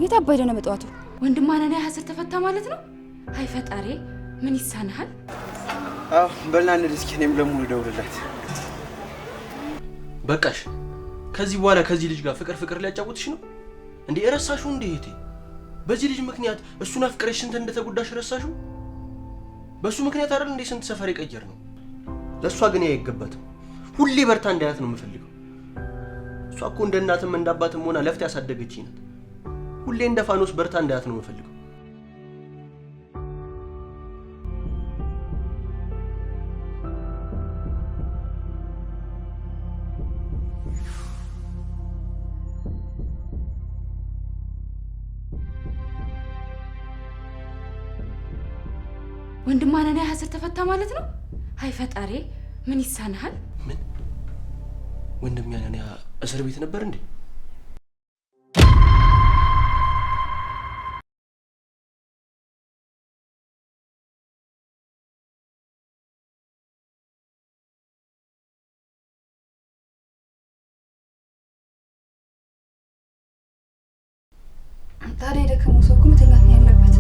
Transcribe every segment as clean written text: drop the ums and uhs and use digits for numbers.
የታባይ ደነ መጣዋቱ ወንድማና ያሰር ተፈታ ማለት ነው። አይ ፈጣሪ ምን ይሳናል? አዎ በልና እንደዚህ ከኔም ለሙሉ ደውልላት። በቃሽ። ከዚህ በኋላ ከዚህ ልጅ ጋር ፍቅር ሊያጫውትሽ ነው እንዴ? እረሳሽው እንዴ እህቴ? በዚህ ልጅ ምክንያት እሱን አፍቅረሽ ስንት እንደተጎዳሽ ረሳሽው? በሱ ምክንያት አይደል እንዴ ስንት ሰፈር የቀየር ነው? ለሷ ግን አይገባትም። ሁሌ በርታ እንዳያት ነው የምፈልገው። እሷ እኮ እንደ እናትም እንደ አባትም ሆና ለፍታ ያሳደገችኝ ናት። ሁሌ እንደ ፋኖስ በርታ እንዳያት ነው የምፈልገው። ወንድማና ያሰር ተፈታ ማለት ነው። አይ ፈጣሪ ምን ይሳናል? ምን ወንድም ያነኛ እስር ቤት ነበር እንዴ? ታዲያ የደከመው ሰው እኮ መተኛት ነው ያለበት።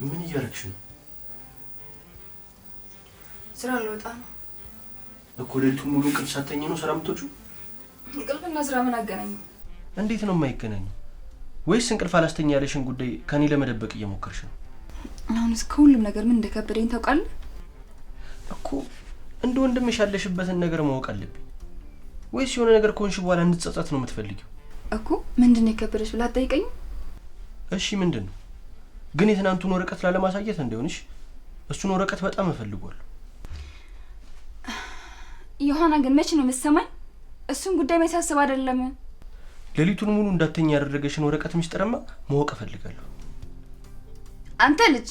ምን እያደረግሽ ነው? ስራ ልወጣ ነው እኮ። ሌሊቱን ሙሉ እንቅልፍ ሳትተኝ ነው ስራ የምትወጪው? እንቅልፍና ስራ ምን አገናኘው? እንዴት ነው የማይገናኘው? ወይስ እንቅልፍ አላስተኛ ያለሽን ጉዳይ ከኔ ለመደበቅ እየሞከርሽ ነው? አሁንስ ከሁሉም ነገር ምን እንደከበደኝ ታውቃለህ እኮ። እንደ ወንድምሽ ያለሽበትን ነገር ማወቅ አለብኝ። ወይስ የሆነ ነገር ከሆንሽ በኋላ እንድትጸጸት ነው የምትፈልጊው? እኮ ምንድነው የከበደሽ ብላ አትጠይቀኝ? እሺ ምንድን ነው ግን? የትናንቱን ወረቀት ላለማሳየት እንደሆነሽ እሱን ወረቀት በጣም እፈልጋለሁ። ዮሐና ግን መቼ ነው የምትሰማኝ? እሱን ጉዳይ መሳሰብ አይደለም። ሌሊቱን ሙሉ እንዳተኛ ያደረገሽን ወረቀት ምስጢርማ ማወቅ እፈልጋለሁ። አንተ ልጅ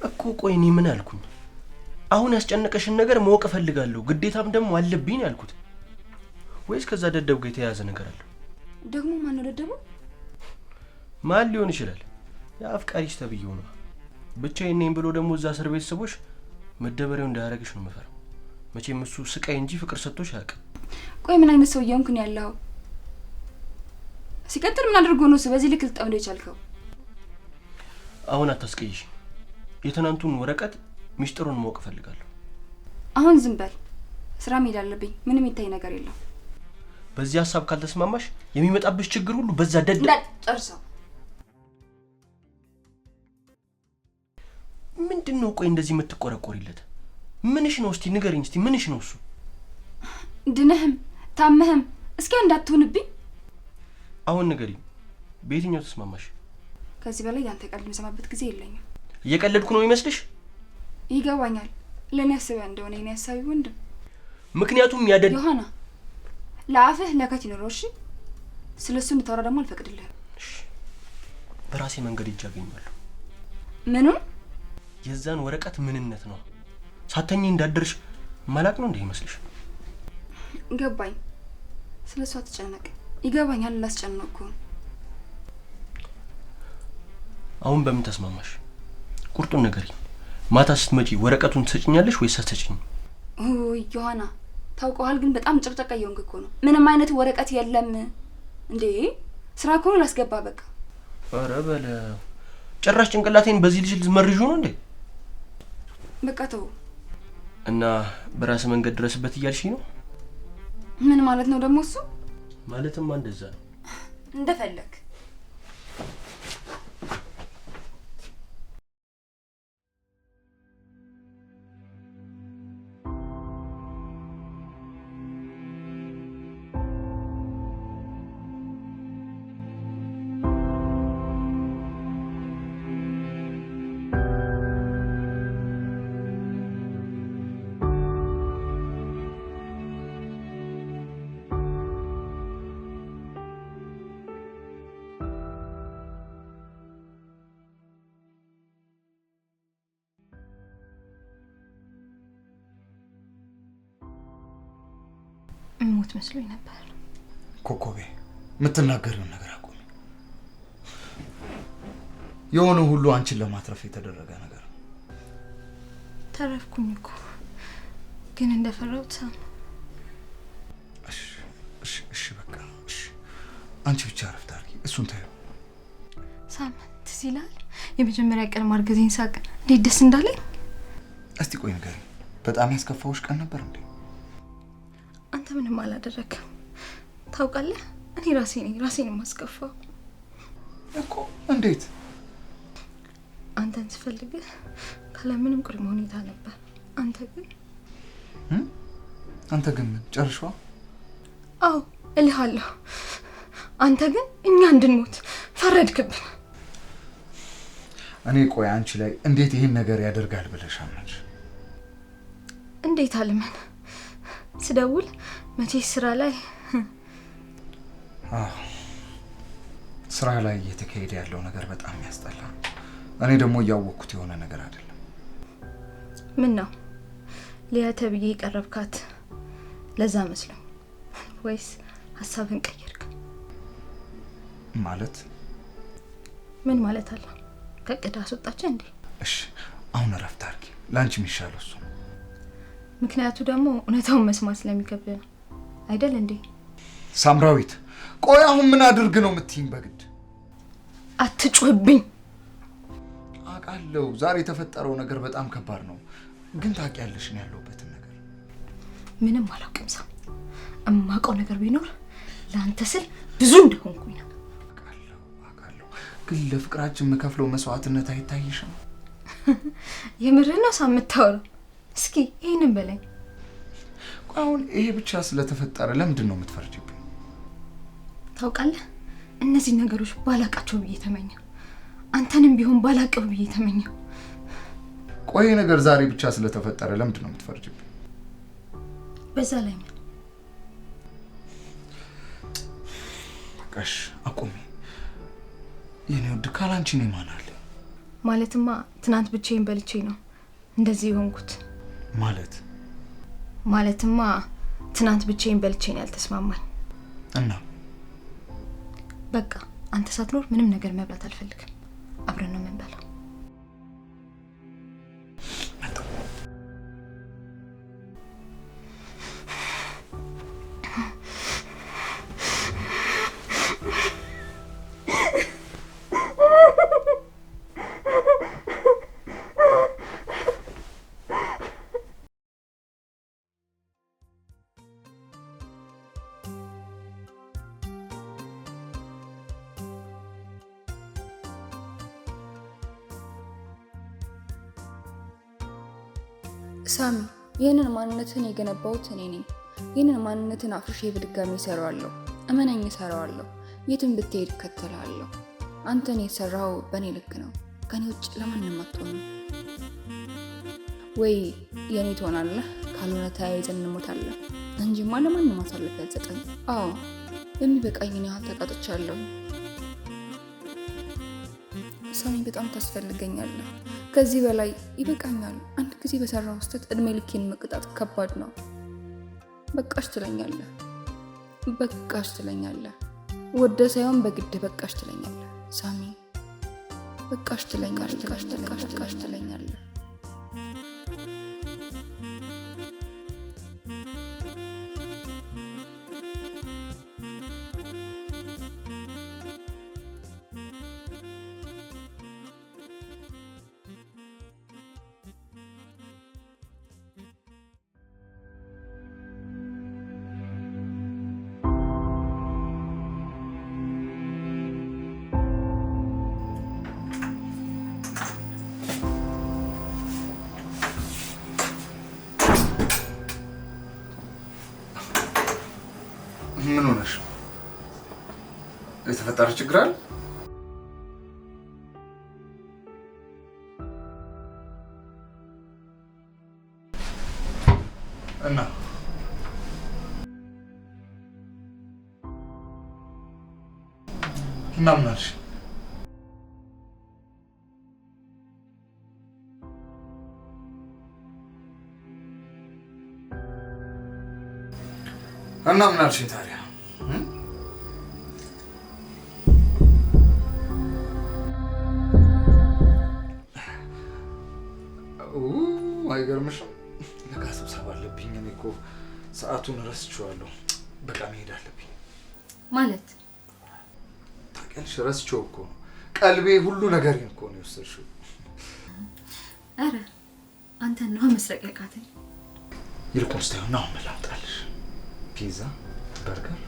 እኮ ቆይ እኔ ምን አልኩኝ? አሁን ያስጨነቀሽን ነገር ማወቅ እፈልጋለሁ፣ ግዴታም ደግሞ አለብኝ ያልኩት። ወይስ ከዛ ደደብ ጋር የተያያዘ ነገር አለ? ደግሞ ማን ነው ደደቡ? ማን ሊሆን ይችላል? የአፍቃሪሽ ተብዬው ነው። ብቻዬን ነኝ ብሎ ደግሞ እዛ እስር ቤት ሰቦች መደበሪያው እንዳያረግሽ ነው የምፈራው። መቼም እሱ ስቃይ እንጂ ፍቅር ሰጥቶሽ አያውቅም። ቆይ ምን አይነት ሰው እየሆንክ ነው ያለው? ሲቀጥል ምን አድርጎ ነው በዚህ ልክ ልትጠምደው የቻልከው? አሁን አታስቀይሽ። የትናንቱን ወረቀት ሚስጥሩን ማወቅ እፈልጋለሁ። አሁን ዝም በል፣ ስራ መሄድ አለብኝ። ምንም ይታይ ነገር የለም። በዚህ ሀሳብ ካልተስማማሽ የሚመጣብሽ ችግር ሁሉ በዛ ደድ ጨርሰው። ምንድነው ቆይ እንደዚህ የምትቆረቆሪለት? ምንሽ ነው? እስቲ ንገሪኝ። እስቲ ምንሽ ነው እሱ? ድነህም ታመህም እስኪ እንዳትሆንብኝ። አሁን ንገሪኝ፣ በየትኛው ተስማማሽ? ከዚህ በላይ ያንተ ቀልድ የምሰማበት ጊዜ የለኝም። እየቀለድኩ ነው ይመስልሽ? ይገባኛል። ለኔ አስበህ እንደሆነ የኔ ሐሳቢ ወንድም። ምክንያቱም ያደድ ዮሐና ለአፍህ ለከት ይኖረው። እሺ ስለሱ እንድታወራ ደግሞ አልፈቅድልህም። በራሴ መንገድ ይጃገኛለሁ። ምኑን? የዛን ወረቀት ምንነት ነው ሳተኝ እንዳደርሽ ማላቅ ነው እንዴ ይመስልሽ? ገባኝ። ስለሱ አትጨነቅ። ይገባኛል። ላስጨነቅኩ። አሁን በምን ተስማማሽ? ቁርጡን ንገሪኝ። ማታ ስትመጪ ወረቀቱን ትሰጪኛለሽ ወይስ አትሰጪኝ? ዮሐና ታውቀዋል፣ ግን በጣም ጭቅጨቃ እየሆንክ እኮ ነው። ምንም አይነት ወረቀት የለም እንዴ። ስራ እኮ ነው ላስገባ። በቃ ኧረ በለው። ጭራሽ ጭንቅላቴን በዚህ ልጅ ልትመርዡ ነው እንዴ? በቃ ተው። እና በራስ መንገድ ድረስበት እያልሽኝ ነው? ምን ማለት ነው ደግሞ እሱ? ማለትማ እንደዛ ነው። እንደፈለክ እሞት መስሎኝ ነበር። ኮኮቤ የምትናገሪውን ነገር አቁሚ። የሆነ ሁሉ አንቺን ለማትረፍ የተደረገ ነገር። ተረፍኩኝ እኮ ግን እንደፈራሁት ሳም። እሺ በቃ እሺ። አንቺ ብቻ አረፍት አድርጊ። እሱን ታዩ ሳም ትዝ ይልሃል የመጀመሪያ ቀን ማርገዜን ሳቅ እንዴት ደስ እንዳለኝ። እስቲ ቆይ ንገሪኝ፣ በጣም ያስከፋውሽ ቀን ነበር እንዴ? አንተ ምንም አላደረክም ታውቃለህ። እኔ ራሴን የማስከፋው እኮ። እንዴት? አንተን ስፈልግህ ካለምንም ቅድመ ሁኔታ ነበር። አንተ ግን ምን ጨርሽዋ? አዎ እልሃለሁ። አንተ ግን እኛ እንድንሞት ፈረድክብን። እኔ ቆይ አንቺ ላይ እንዴት ይሄን ነገር ያደርጋል ብለሽ አመንሽ? እንዴት አልመን? ስደውል መቼ ስራ ላይ ስራ ላይ እየተካሄደ ያለው ነገር በጣም ያስጠላ። እኔ ደግሞ እያወቅኩት የሆነ ነገር አይደለም። ምን ነው ሊያ ተብዬ ቀረብካት ለዛ መስሎ ወይስ ሐሳብን ቀየርክ? ማለት ምን ማለት አለ? ከቀዳ አስወጣች እንዴ? እሺ አሁን እረፍት አድርጊ። ላንቺ የሚሻለው እሱ። ምክንያቱ ደግሞ እውነታውን መስማት ስለሚከብድ ነው አይደል እንዴ? ሳምራዊት ቆይ አሁን ምን አድርግ ነው የምትይኝ? በግድ አትጩህብኝ። አውቃለሁ ዛሬ የተፈጠረው ነገር በጣም ከባድ ነው፣ ግን ታውቂያለሽ ነው ያለሁበትን ነገር። ምንም አላውቅም ሳም። እማውቀው ነገር ቢኖር ለአንተ ስል ብዙ እንደሆንኩኝ ነው። አውቃለሁ ግን ለፍቅራችን የምከፍለው መስዋዕትነት አይታይሽም? የምርህ ነው ሳም የምታወራው? እስኪ ይሄንን በለኝ። አሁን ይሄ ብቻ ስለተፈጠረ ለምንድን ነው የምትፈርጂብኝ? ታውቃለህ እነዚህ ነገሮች ባላቃቸው ብዬ ተመኘሁ። አንተንም ቢሆን ባላቀው ብዬ ተመኘሁ። ቆይ ነገር ዛሬ ብቻ ስለተፈጠረ ለምንድን ነው የምትፈርጂብኝ? በዛ ላይ ቀሽ አቁሚ። የኔ ወድ ካላንቺ ነው ማናለ? ማለትማ ትናንት ብቻዬን በልቼ ነው እንደዚህ የሆንኩት። ማለትማ ትናንት ብቻዬን በልቼ ነው ያልተስማማኝ እና በቃ አንተ ሳትኖር ምንም ነገር መብላት አልፈልግም። አብረን ነው የምንበላው። ሳሚ ይህንን ማንነትን የገነባሁት እኔ ነኝ። ይህንን ማንነትን አፍርሼ በድጋሚ እሰራዋለሁ። እመነኝ እሰራዋለሁ። የትም ብትሄድ እከተልሃለሁ። አንተን የሰራው በእኔ ልክ ነው። ከኔ ውጭ ለማንም አትሆንም። ወይ የኔ ትሆናለህ፣ ካልሆነ ተያይዘን እንሞታለን እንጂማ ለማንም አሳልፌ አልሰጥም። አዎ የሚበቃኝን ያህል ተቀጥቻለሁ። ሳሚ በጣም ታስፈልገኛለህ። ከዚህ በላይ ይበቃኛል። አንድ ጊዜ በሰራው ስህተት እድሜ ልኬን መቅጣት ከባድ ነው። በቃሽ ትለኛለህ። ወደ ሳይሆን በግድ በቃሽ ትለኛለህ። ሳሚ በቃሽ ትለኛለህ። ምን ሆነሽ? የተፈጠረ ችግር አለ? እና ምን አልሽ? እና ምን አልሽኝ ታዲያ? አይገርምሽም? ለካ ስብሰባ አለብኝ። እኔ እኮ ሰዓቱን ረስቼዋለሁ። በቃ መሄድ አለብኝ። ማለት ታውቂያለሽ፣ ረስቼው እኮ ነው። ቀልቤ ሁሉ ነገሬን እኮ ነው የወሰድሽው። ኧረ አንተን ነው መስረቅ ያቃተኝ። ይልቁንስ ተይው እና አሁን ምን ላምጣልሽ? ፒዛ፣ በርገር?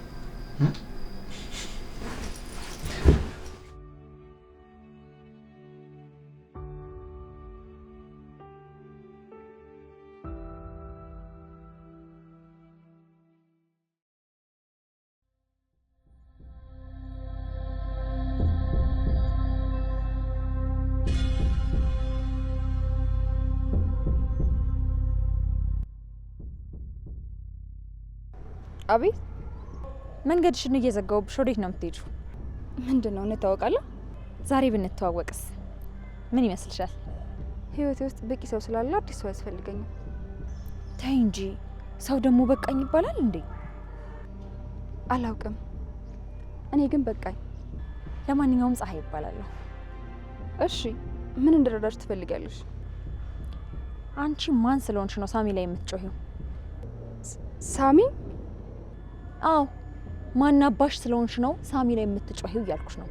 አቤት፣ መንገድሽን እየዘጋሁብሽ ወዴት ነው የምትሄጂው? ምንድን ነው እንተዋወቃለን? ዛሬ ብንተዋወቅስ ምን ይመስልሻል? ህይወቴ ውስጥ በቂ ሰው ስላለ አዲስ ሰው ያስፈልገኛል። ተይ እንጂ ሰው ደግሞ በቃኝ ይባላል እንዴ? አላውቅም፣ እኔ ግን በቃኝ። ለማንኛውም ፀሐይ ይባላለሁ። እሺ፣ ምን እንድረዳሽ ትፈልጊያለሽ? አንቺ ማን ስለሆንሽ ነው ሳሚ ላይ የምትጮሂው? ሳሚ? አዎ፣ ማን አባሽ ስለሆንሽ ነው ሳሚ ላይ የምትጮሂው እያልኩሽ ነው።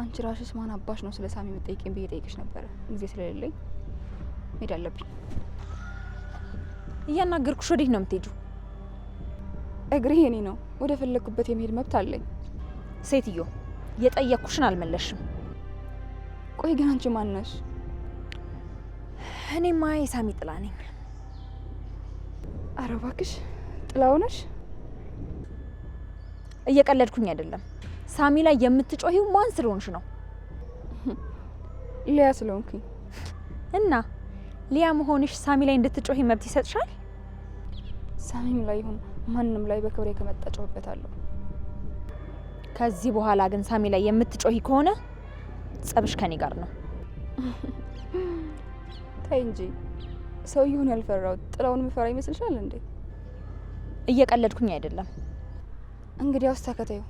አንቺ ራስሽ ማን አባሽ ነው ስለ ሳሚ የምትጠይቂኝ ብዬ ጠይቅሽ ነበረ። ጊዜ ስለሌለኝ ሄድ አለብኝ። እያናገርኩሽ ወዴት ነው የምትሄጂው? እግሬ የኔ ነው። ወደ ፈለግኩበት የመሄድ መብት አለኝ። ሴትዮ፣ የጠየቅኩሽን አልመለስሽም። ቆይ ግን አንቺ ማን ነሽ? እኔማ የሳሚ ጥላ ነኝ። ኧረ እባክሽ ጥላው ነሽ? እየቀለድኩኝ አይደለም። ሳሚ ላይ የምትጮሂው ማን ስለሆንሽ ነው? ሊያ ስለሆንኩኝ። እና ሊያ መሆንሽ ሳሚ ላይ እንድትጮሂ መብት ይሰጥሻል? ሳሚም ላይ ይሁን ማንንም ላይ በክብሬ ከመጣ ጮህበታለሁ። ከዚህ በኋላ ግን ሳሚ ላይ የምትጮሂ ከሆነ ጸብሽ ከኔ ጋር ነው። ታይ እንጂ ሰውየውን ያልፈራው ጥላውን ምፈራ ይመስልሻል እንዴ? እየቀለድኩኝ አይደለም። እንግዲያውስ ተከታዩ።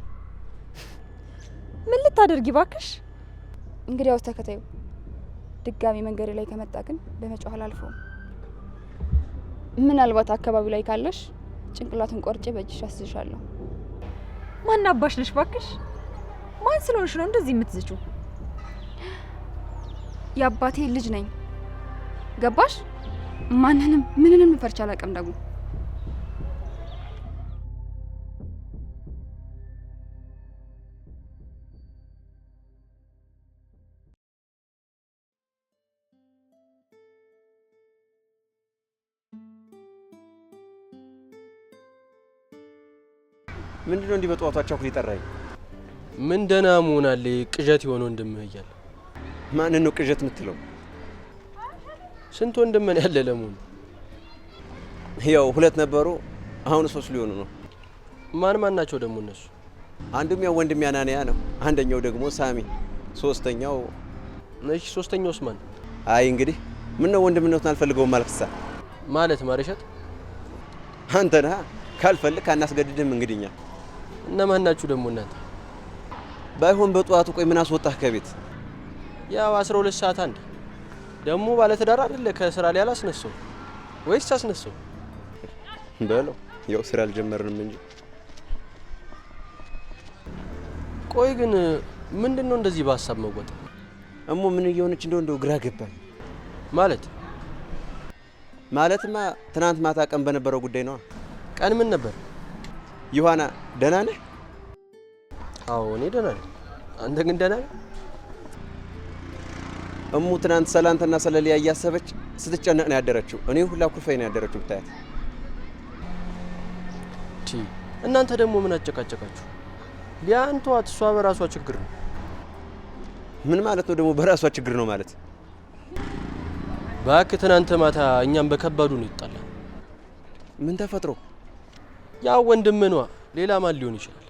ምን ልታደርጊ ባክሽ? እንግዲያውስ ተከታዩ። ድጋሚ መንገድ ላይ ከመጣ ግን በመጮህ አላልፈውም። ምናልባት አካባቢው ላይ ካለሽ ጭንቅላቱን ቆርጬ በእጅሽ አስይሻለሁ። ማን አባሽ ነሽ ባክሽ? ማን ስለሆንሽ ነው እንደዚህ የምትዝቹ? የአባቴ ልጅ ነኝ። ገባሽ? ማንንም ምንንም ፈርቻ አላውቅም ደግሞ። ምንድነው እንዲህ በጠዋቱ አቻኩል ይጠራኝ? ምን ደህና መሆን አለ ቅዠት የሆነ ወንድምህ እያለ። ማንን ነው ቅዠት የምትለው? ስንት ወንድም ነው ያለ ለመሆኑ? ያው ሁለት ነበሩ፣ አሁን ሶስት ሊሆኑ ነው። ማን ማን ናቸው ደግሞ እነሱ? አንዱም ያው ወንድም ያናንያ ነው፣ አንደኛው ደግሞ ሳሚ፣ ሶስተኛው እሺ፣ ሶስተኛውስ ማን? አይ እንግዲህ ምን ነው ወንድምነቱን አልፈልገውም ማለትሳ? ማለት ማረሸት አንተ ነህ። ካልፈልክ አናስገድድም እንግዲኛ። እና ማን ናችሁ ደግሞ እናንተ? ባይሆን በጠዋቱ ቆይ ምን አስወጣህ ከቤት? ያው 12 ሰዓት አንድ ደግሞ ባለ ትዳር አይደለ ከስራ ላይ አላስነሳው ወይስ አስነሳው? በለው ያው ስራ አልጀመርንም እንጂ። ቆይ ግን ምንድነው እንደዚህ በሀሳብ መወጥ? እሞ ምን እየሆነች እንደው ግራ ገባኝ። ማለትማ ትናንት ማታ ቀን በነበረው ጉዳይ ነው። ቀን ምን ነበር? ዮሐና ደህና ነህ? አዎ እኔ ደህና ነኝ። አንተ ግን ደህና ነህ? እሙ ትናንት ሰላንተና ስለሊያ እያሰበች ስትጨነቅ ነው ያደረችው። እኔ ሁላ ኩርፈይ ነው ያደረችው ብታያት። እናንተ ደግሞ ምን አጨቃጨቃችሁ? ሊያን ተዋት፣ እሷ በራሷ ችግር ነው። ምን ማለት ነው ደግሞ በራሷ ችግር ነው ማለት? እባክህ ትናንት ማታ እኛም በከባዱ ነው ይጣላል። ምን ተፈጥሮ? ያው ወንድምህ ነዋ፣ ሌላ ማን ሊሆን ይችላል?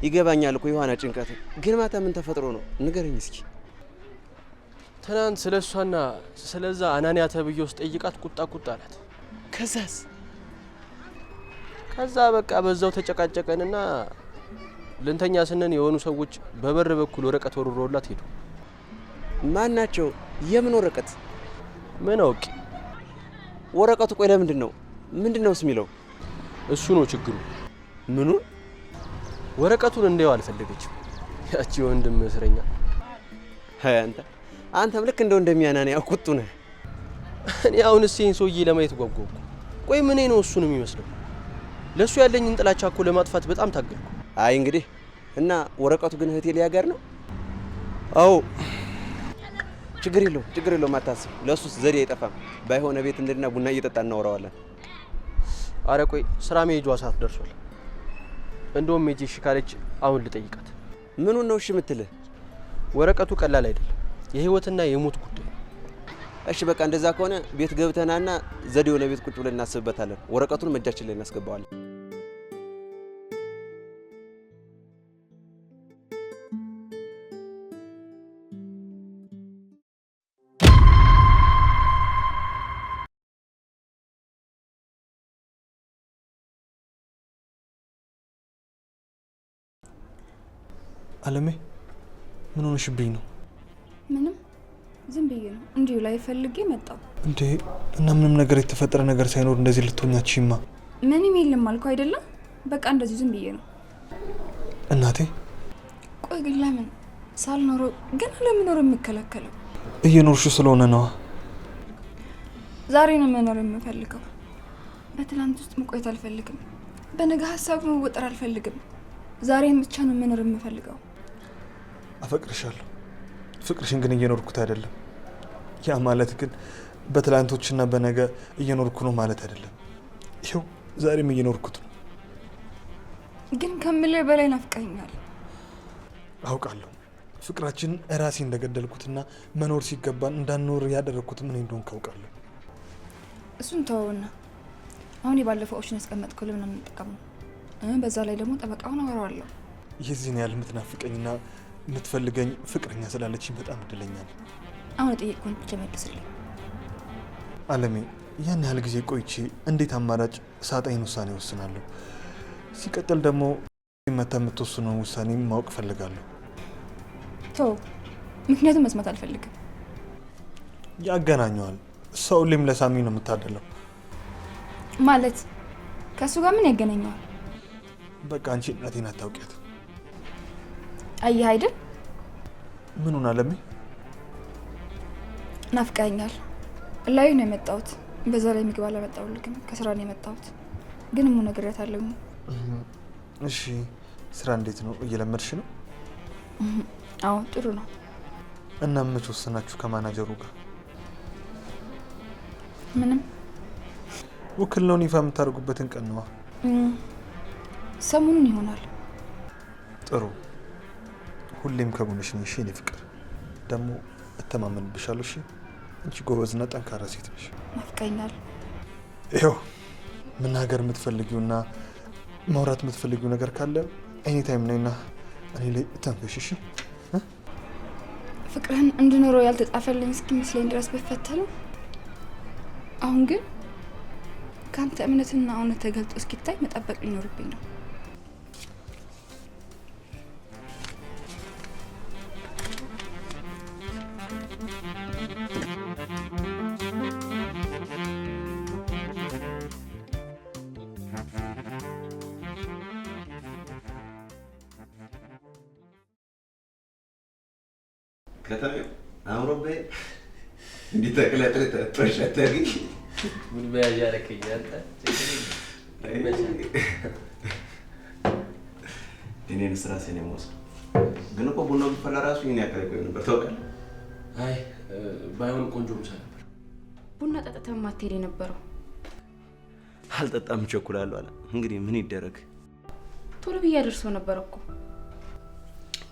ይገባኛል እኮ ዮሐና ጭንቀት፣ ግን ማታ ምን ተፈጥሮ ነው ንገረኝ እስኪ። ትናንት ስለሷና ስለዛ አናንያ ተብዬ ውስጥ ጠይቃት ቁጣ አላት። ከዛስ? ከዛ በቃ በዛው ተጨቃጨቀንና ልንተኛ ስነን የሆኑ ሰዎች በበር በኩል ወረቀት ወርውረውላት ሄዱ። ማን ናቸው? የምን ወረቀት? ምን አውቂ። ወረቀቱ ቆይ ለምንድን ነው? ምንድነውስ የሚለው? እሱ ነው ችግሩ። ምኑን? ወረቀቱን እንደው አልፈለገችም ያቺ ወንድም እስረኛ። አይ አንተም ልክ እንደው እንደሚያናን ያቁጡ ነህ። እኔ አሁን እሴን ሰውዬ ለማየት ጓጓኩ። ቆይ ምን ነው እሱን የሚመስለው? ለሱ ያለኝን ጥላቻ እኮ ለማጥፋት በጣም ታገልኩ። አይ እንግዲህ እና ወረቀቱ ግን እህቴ ሊያ ጋር ነው? አዎ ችግር የለውም አታስብ። ለሱስ ዘዴ አይጠፋም። ባይሆን ቤት እንድና ቡና እየጠጣ እናወራዋለን። አረ ቆይ ስራ መሄጇ ሰዓት ደርሷል። እንደውም ሄጄ እሺ ካለች አሁን ልጠይቃት። ምኑን ነው እሺ የምትልህ? ወረቀቱ ቀላል አይደለም፣ የህይወትና የሞት ጉዳይ። እሺ በቃ እንደዛ ከሆነ ቤት ገብተናና ዘዴው ነው ቤት ቁጭ ብለን እናስብበታለን። ወረቀቱን እጃችን ላይ እናስገባዋለን። አለሜ ምን ሆነሽብኝ ነው? ምንም ዝም ብዬ ነው እንዲሁ ላይ ፈልጌ መጣው። እንዴ እና ምንም ነገር የተፈጠረ ነገር ሳይኖር እንደዚህ ልትሆኛችማ? ምንም የለም አልኩ አይደለም። በቃ እንደዚህ ዝም ብዬ ነው። እናቴ ቆይ ግን ለምን ሳልኖረው ግን ለምኖር የምከለከለው? እየኖርሽ ስለሆነ ነዋ። ዛሬ ነው መኖር የምፈልገው። በትላንት ውስጥ መቆየት አልፈልግም። በነገ ሀሳብ መወጠር አልፈልግም። ዛሬን ብቻ ነው መኖር የምፈልገው። አፈቅርሻለሁ። ፍቅርሽን ግን እየኖርኩት አይደለም። ያ ማለት ግን በትላንቶችና በነገ እየኖርኩ ነው ማለት አይደለም። ይኸው ዛሬም እየኖርኩት ነው። ግን ከምልህ በላይ ናፍቀኛል። አውቃለሁ። ፍቅራችን ራሴ እንደገደልኩትና መኖር ሲገባን እንዳንኖር ያደረኩት ምን እንደሆነ ካውቃለሁ። እሱን ተወውና አሁን የባለፈው ኦፕሽን ያስቀመጥከው ለምን አንጠቀመው? በዛ ላይ ደግሞ ጠበቃውን አወራዋለሁ። የዚህን ያህል የምትናፍቀኝና የምትፈልገኝ ፍቅረኛ ስላለችኝ በጣም እድለኛ ነኝ። አሁን ጠየቅኩን ብቻ መልስልኝ። አለሜ ያን ያህል ጊዜ ቆይቼ እንዴት አማራጭ ሳጣኝ ውሳኔ ወስናለሁ? ሲቀጥል ደግሞ መታ የምትወስነው ውሳኔ ማወቅ ፈልጋለሁ። ተው፣ ምክንያቱም መስማት አልፈልግም። ያገናኘዋል። ሰው ሁሌም ለሳሚ ነው የምታደለው። ማለት ከእሱ ጋር ምን ያገናኘዋል? በቃ አንቺ እናቴን አታውቂያት። አየህ አይደል? ምኑን አለሜ? ናፍቀኛል። ላይ ነው የመጣሁት። በዛ ላይ ምግብ አላመጣሁልክም። ከስራ ነው የመጣሁት። ግን ምን ነግሬያታለሁ። እሺ ስራ እንዴት ነው? እየለመድሽ ነው? አዎ ጥሩ ነው። እና መች ወሰናችሁ ከማናጀሩ ጋር? ምንም ውክልናውን ይፋ የምታደርጉበትን ቀን ነዋ። ሰሞኑን ይሆናል። ጥሩ። ሁሌም ከጎንሽ ነኝ። እሺ የኔ ፍቅር፣ ደግሞ እተማመንብሻለሁ። እሺ አንቺ ጎበዝና ጠንካራ ሴት ነሽ። ናፍቀኛል። ይኸው መናገር የምትፈልጊውና ማውራት የምትፈልጊው ነገር ካለ ኤኒ ታይም ነይና እኔ ላይ ተንፈሽ። እሺ ፍቅርህን እንድኖረው ያልተጻፈልኝ እስኪመስለኝ ድረስ በፈተነው። አሁን ግን ከአንተ እምነትና እውነት ተገልጦ እስኪታይ መጠበቅ ሊኖርብኝ ነው። ከተሜው አምሮብህ እንዴት ተቀለጠለ ተፈሸተኝ። ምን በያዥ አለከኝ አንተ? እኔን ስራ ሲኔሞስ ግን እኮ ቡናው ቢፈላ ራሱ ይሄን ያቀረቀ ነበር ታውቃለህ። አይ ባይሆን ቆንጆ ምሳ ነበር። ቡና ጠጥተህ ማትሄድ የነበረው? አልጠጣም ቸኩላለሁ አለ። እንግዲህ ምን ይደረግ? ቶሎ ብዬ አደርሰው ነበር እኮ።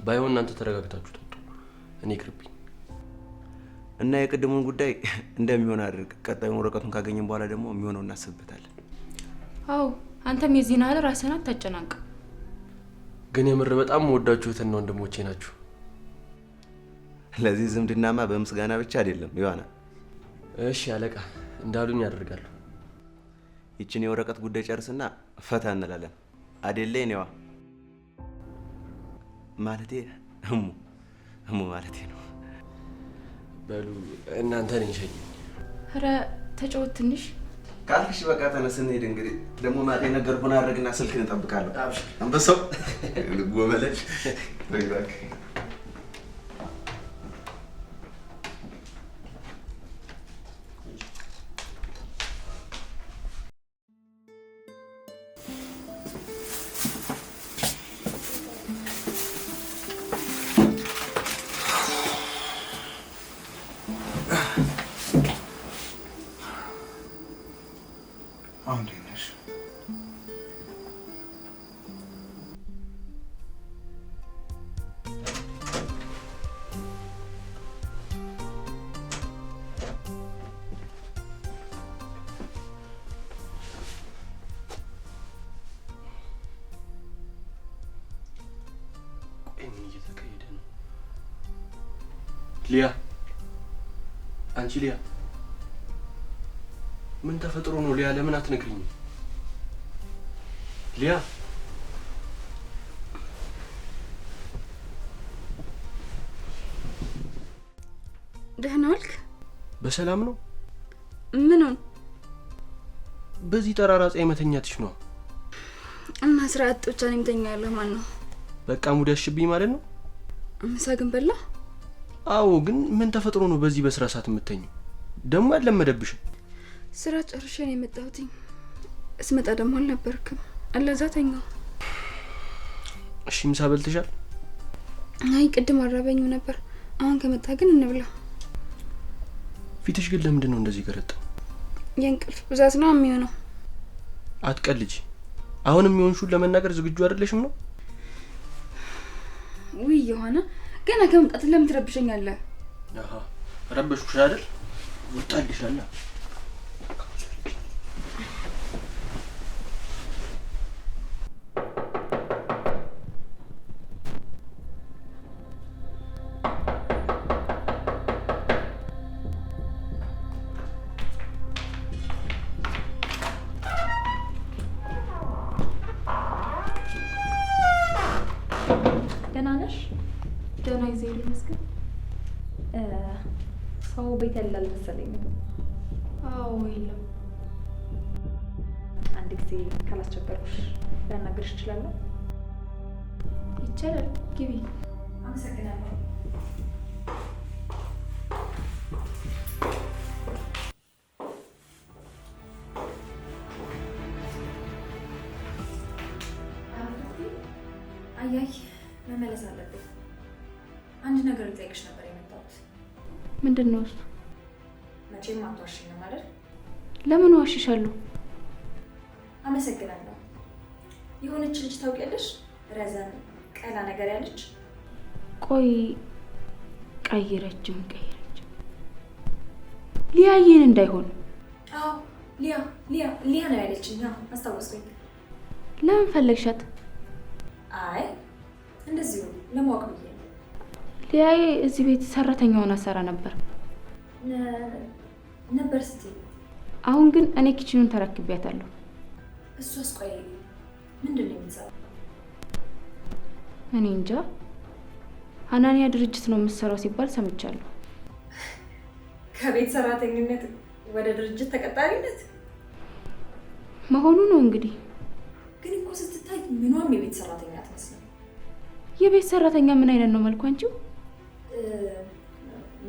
ባይሆን እናንተ ተረጋግታችሁ ጠጡ፣ እኔ ይቅርብኝ። እና የቅድሙን ጉዳይ እንደሚሆን አድርግ። ቀጣዩን ወረቀቱን ካገኘን በኋላ ደግሞ የሚሆነው እናስብበታለን። አዎ አንተም የዚህን ያህል ራስህን አታጨናንቅ። ግን የምር በጣም ወዳችሁትና ወንድሞቼ ናችሁ። ለዚህ ዝምድናማ በምስጋና ብቻ አይደለም ዮሐና። እሺ አለቃ፣ እንዳሉኝ ያደርጋለሁ። ይችን የወረቀት ጉዳይ ጨርስና ፈታ እንላለን። አይደለ እኔዋ ማለቴ እሙ ማለቴ ነው። በሉ እናንተ ነኝ ሸኝ። ኧረ ተጫወት ትንሽ ካልሽ በቃ ተነስ እንሂድ። እንግዲህ ደግሞ ማታ የነገርኩህን አድርግና ስልክህን እጠብቃለሁ። አንበሳው ልጎመለች ወይ እባክህ። አሁን እንዴት ነሽ? ምን እየተካሄደ ነው? ሊያ፣ አንቺ ሊያ፣ ምን ተፈጥሮ ነው? ሊያ ለምን አትነግሪኝም? ሊያ ደህና ዋልክ? በሰላም ነው? ምኑን? በዚህ ጠራራ ፀሐይ መተኛትሽ ነው? እና ስራ አጥ ብቻ ነው የምተኛለሁ። ማን ነው? በቃ ሙድ ያሽብኝ ማለት ነው? ምሳ ግን በላ? አዎ፣ ግን ምን ተፈጥሮ ነው በዚህ በስራ ሰዓት የምተኘው? ደግሞ ያለመደብሽ? ስራ ጨርሼ ነው የመጣሁት። እስመጣ ደግሞ አልነበርክም። አለዛ ተኛው። እሺ፣ ምሳ በልተሻል? አይ ቅድም አራበኝም ነበር። አሁን ከመጣ ግን እንብላ። ፊትሽ ግን ለምንድን ነው እንደዚህ ገረጣው? የእንቅልፍ ብዛት ነው የሚሆነው። አትቀልጂ። አሁን የሚሆንሽውን ለመናገር ዝግጁ አይደለሽም ነው? ውይ የሆነ ገና ከመምጣት ለምን ትረብሸኛለህ? አሃ ረበሽኩሽ አይደል? ወጣልሻላ። ደህና ነሽ? ደህና ጊዜ ይመስገን። ሰው ቤት ያለ አልመሰለኝም። አዎ የለም። አንድ ጊዜ ካላስቸገርኩሽ ላናግርሽ እችላለሁ? ይቻላል፣ ግቢ። አመሰግናለሁ። አያይ መመለስ አለብኝ። አንድ ነገር ልጠይቅሽ ነበር የመጣሁት። ምንድን ነው እሱ? መቼም አትዋሽኝም አይደል? ለምን ዋሽሻለሁ? አመሰግናለሁ። የሆነች ልጅ ታውቂያለሽ? ረዘም ቀላ ነገር ያለች። ቆይ ቀይረችም ሊያየን እንዳይሆን። አዎ ሊያ ነው ያለችኝ። አስታወስኩኝ። ለምን ፈለግሻት? አይ እንደዚሁ ለማወቅ ብዬ ነው። ሊያዬ እዚህ ቤት ሰራተኛ ሆና ሰራ ነበር ስትይ፣ አሁን ግን እኔ ኪችኑን ተረክቤያታለሁ። እሷስ ቆይ ምንድን ነው የምትሰራው? እኔ እንጃ። ሀናንያ ድርጅት ነው የምትሰራው ሲባል ሰምቻለሁ። ከቤት ሰራተኝነት ወደ ድርጅት ተቀጣሪነት መሆኑ ነው እንግዲህ። ግን እኮ ስትታይ ምኗም የቤት ሰራተኛ አትመስልም። የቤት ሰራተኛ ምን አይነት ነው መልኩ አንቺው?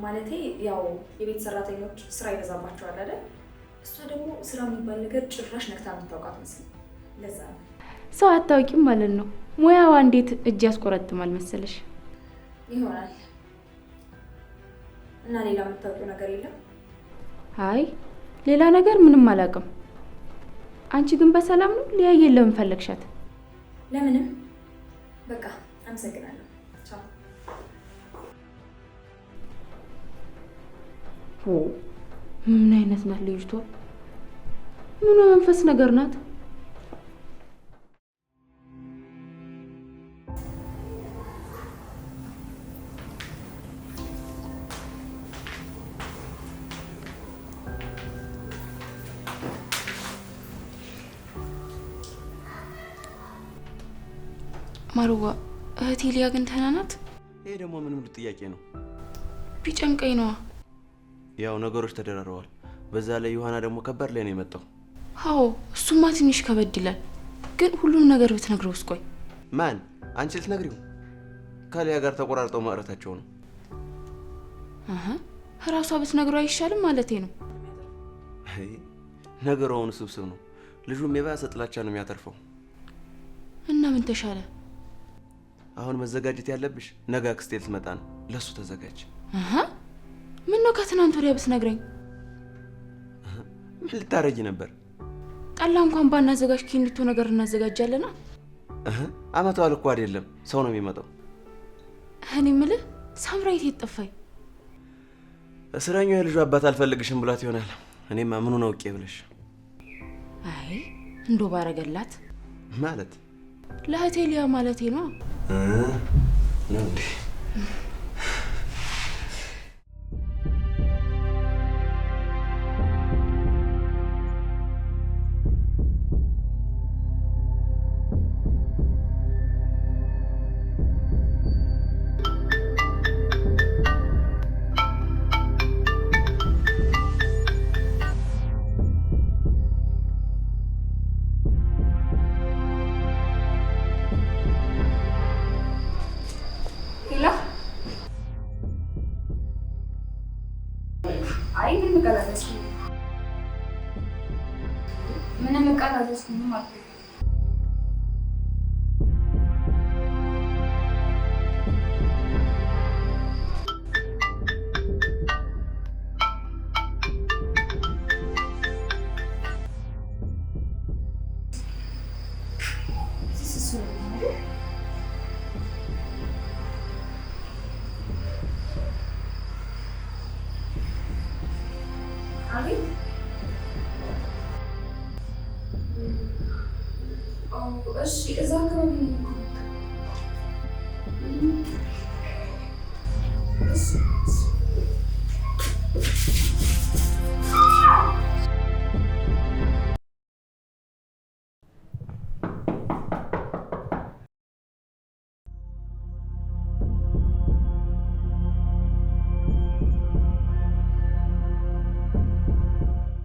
ማለቴ ያው የቤት ሰራተኞች ስራ ይበዛባቸዋል አይደል? እሷ ደግሞ ስራ የሚባል ነገር ጭራሽ ነክታ የምታውቃት መስል። ለዛ ነው ሰው አታውቂም ማለት ነው። ሙያዋ እንዴት እጅ ያስቆረጥማል መሰለሽ። ይሆናል። እና ሌላ የምታውቂው ነገር የለም? አይ ሌላ ነገር ምንም አላውቅም። አንቺ ግን በሰላም ነው? ሊያየን ለምን ፈለግሻት? ለምንም። በቃ አመሰግናለሁ። ቻው። ምን አይነት ናት ልጅቷ? ምን መንፈስ ነገር ናት? ማርዋ እህቴ ሊያ ግን ደህና ናት? ይሄ ደግሞ ምን ሙሉ ጥያቄ ነው? ቢጨንቀኝ ነዋ። ያው ነገሮች ተደራረዋል። በዛ ላይ ዮሐና ደግሞ ከባድ ላይ ነው የመጣው። አዎ እሱማ ትንሽ ከበድ ይላል። ግን ሁሉም ነገር ብትነግረውስ? ቆይ ማን? አንቺ ልትነግሪው? ከሊያ ጋር ተቆራርጠው ማረታቸው ነው። ራሷ ብትነግረው አይሻልም ማለቴ ነው። ነገሩ አሁን ስብስብ ነው። ልጁም የባሰ ጥላቻ ነው የሚያተርፈው። እና ምን ተሻለ? አሁን መዘጋጀት ያለብሽ ነገ አክስቴ ልትመጣ ነው። ለሱ ተዘጋጅ። ምን ነው ከትናንት ወዲያ ብትነግረኝ? ምን ልታረጊ ነበር? ጠላ እንኳን ባናዘጋጅ ኪኒቶ ነገር እናዘጋጃለና። አመት በዓል እኮ አይደለም፣ ሰው ነው የሚመጣው። እኔ የምልህ ሳምራዊት የት ጠፋኝ? እስረኛው የልጁ አባት አልፈልግሽም ብሏት ይሆናል። እኔማ ምኑን አውቄ ብለሽ። አይ እንዶ ባረገላት ማለት ለእህቴ ሊያ ማለቴ ነው። ነው እንዴ? አይ ምን መቀላቀስ ምን መቀላቀስ ማለት ነው? እሺ እዛ አካባቢ ነው።